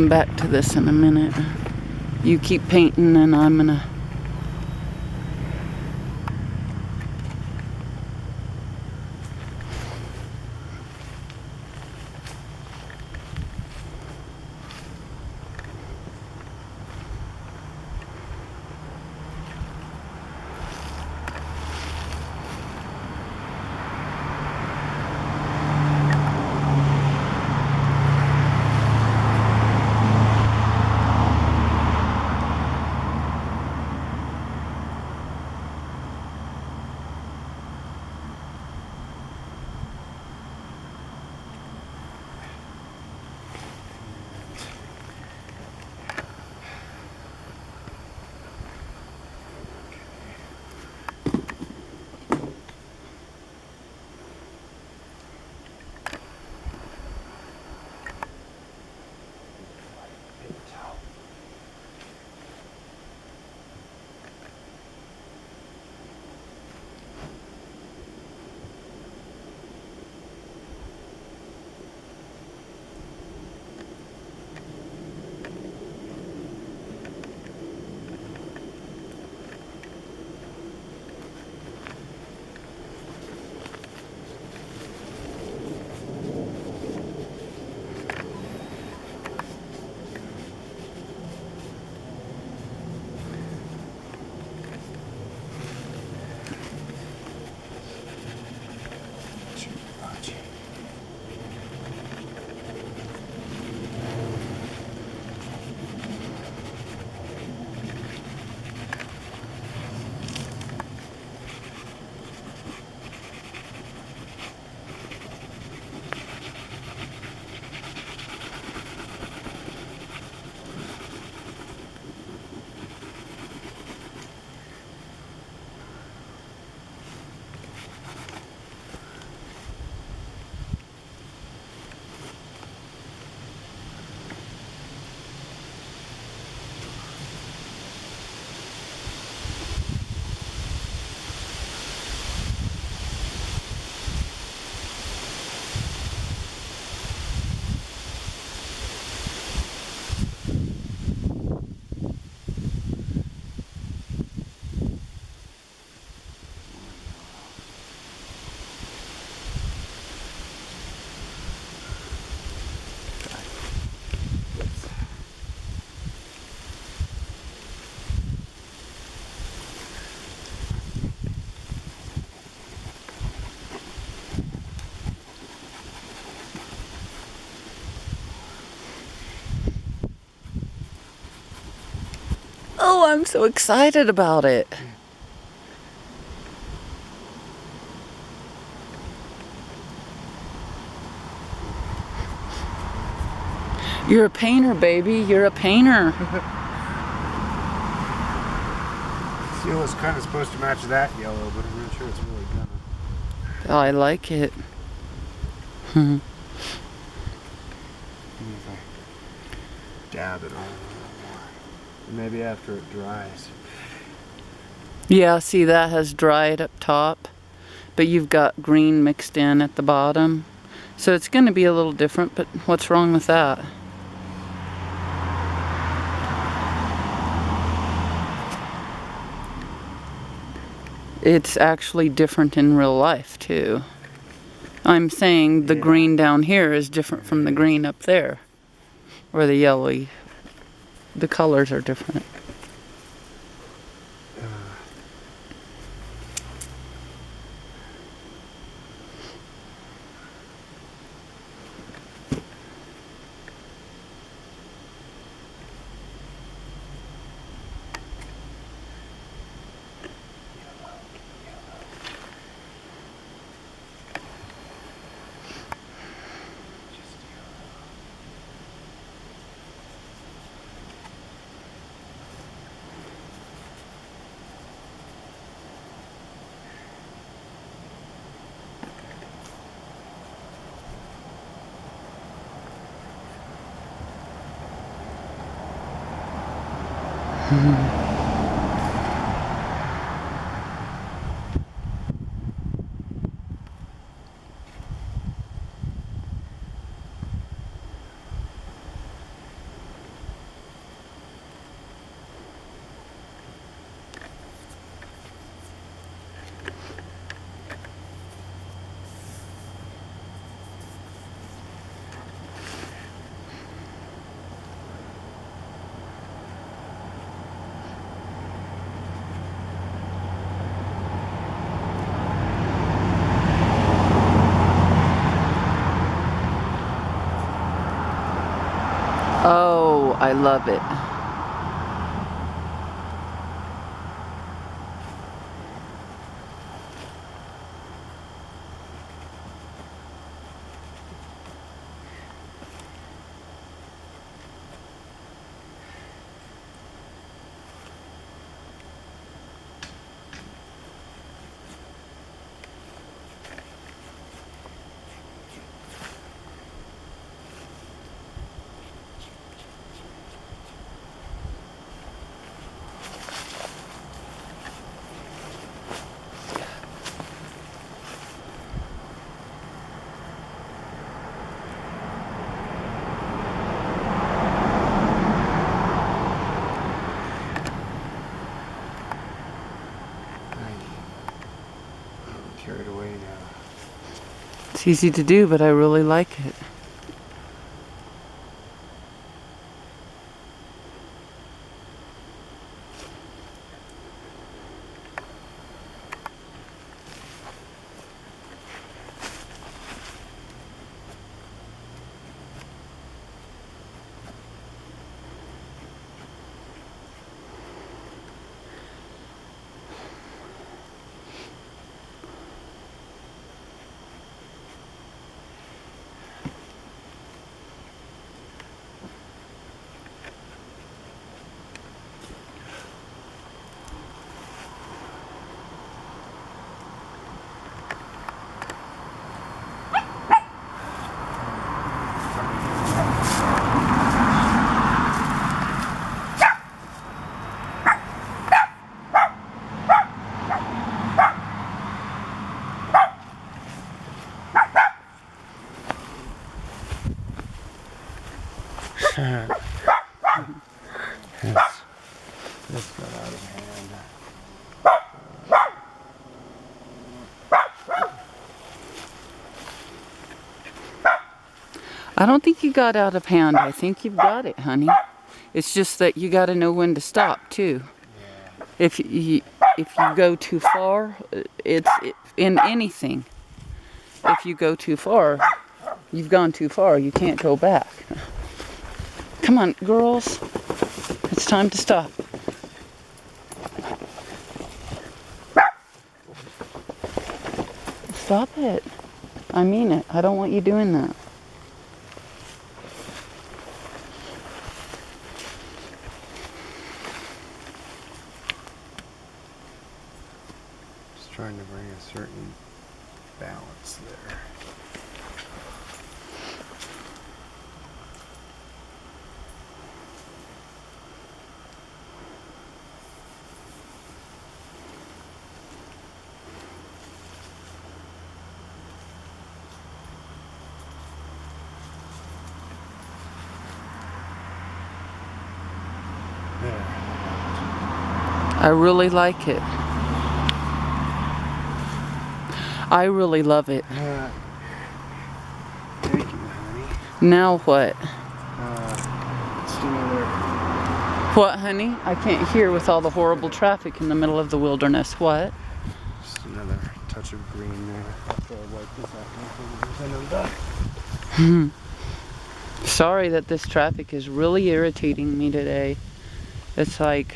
come back to this in a minute. You keep painting and I'm gonna... Oh, I'm so excited about it. You're a painter, baby. You're a painter. Seal is kind of supposed to match that yellow, but I'm not sure it's really gonna. I like it. If I dab it on a little more. Maybe after it dries. Yeah, see, that has dried up top, but you've got green mixed in at the bottom. So it's going to be a little different, but what's wrong with that? It's actually different in real life, too. I'm saying the green down here is different from the green up there. Or the yellowy. The colors are different. I love it. I'm carried away now. It's easy to do, but I really like it. This got out of hand. I don't think you got out of hand. I think you've got it, honey. It's just that you got to know when to stop too. Yeah. If you go too far, in anything. If you go too far, you've gone too far. You can't go back. Come on, girls. It's time to stop. Stop it. I mean it. I don't want you doing that. Just trying to bring a certain balance there. I really like it. I really love it. Thank you, honey. Now what? Let's do another. What, honey? I can't hear with all the horrible traffic in the middle of the wilderness. What? Just another touch of green there. After I wipe this off, and I'm done. Sorry that this traffic is really irritating me today. It's like,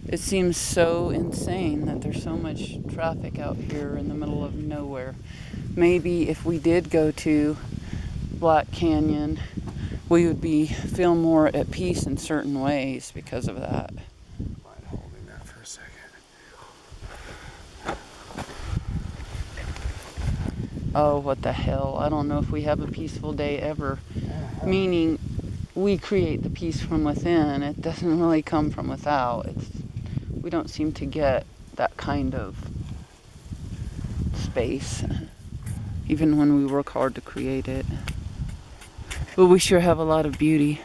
it seems so insane that there's so much traffic out here in the middle of nowhere. Maybe if we did go to Black Canyon, we would feel more at peace in certain ways because of that. Mind holding that for a second. Oh, what the hell. I don't know if we have a peaceful day ever. Meaning, we create the peace from within. It doesn't really come from without. We don't seem to get that kind of space, even when we work hard to create it. But we sure have a lot of beauty.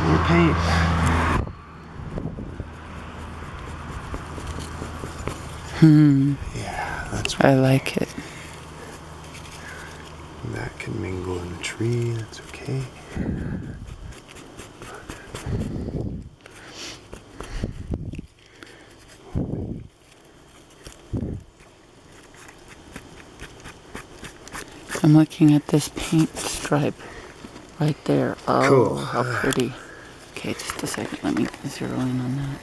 More paint. Yeah, that's what I like it. that can mingle in the tree. That's okay. I'm looking at this paint stripe right there. Oh, Cool. how pretty. Okay, just a second. Let me zero in on that.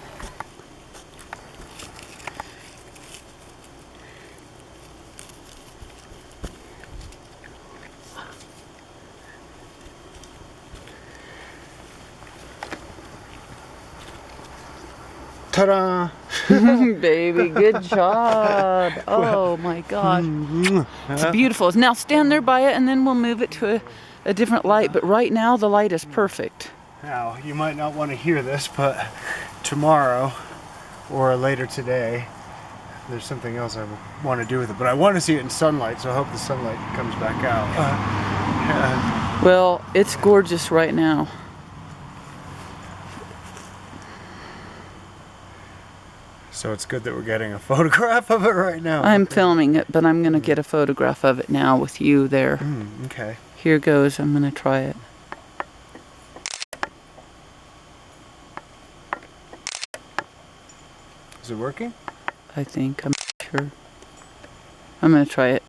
Ta-da! Baby, good job. Oh my gosh. It's beautiful. Now stand there by it and then we'll move it to a different light. But right now the light is perfect. Now, you might not want to hear this, but tomorrow or later today, there's something else I want to do with it. But I want to see it in sunlight, so I hope the sunlight comes back out. Well, it's gorgeous right now. So it's good that we're getting a photograph of it right now. I'm filming it, but I'm going to get a photograph of it now with you there. Okay. Here goes. I'm going to try it. Is it working? I think. I'm not sure. I'm going to try it.